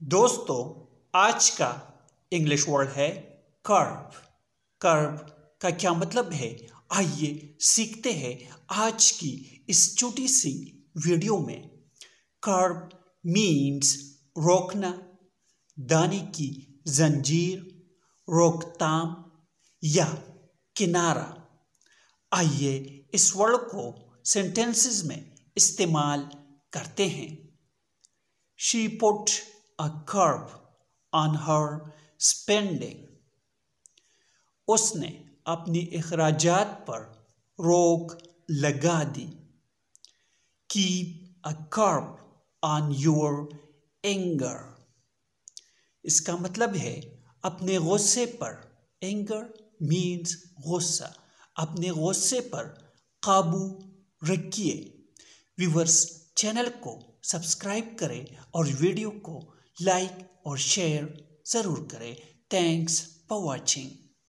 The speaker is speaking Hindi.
दोस्तों, आज का इंग्लिश वर्ड है कर्व। कर्व का क्या मतलब है, आइए सीखते हैं आज की इस छोटी सी वीडियो में। कर्व मीन्स रोकना, दाने की जंजीर, रोकथाम या किनारा। आइए इस वर्ड को सेंटेंसेस में इस्तेमाल करते हैं। She put a curb on her spending. उसने अपनी अखराजात पर रोक लगा दी। Keep a curb on your anger. इसका मतलब है अपने गुस्से पर। Anger means गुस्सा। अपने गुस्से पर काबू रखिए। व्यूअर्स, चैनल को सब्सक्राइब करें और वीडियो को लाइक और शेयर ज़रूर करें। Thanks for watching.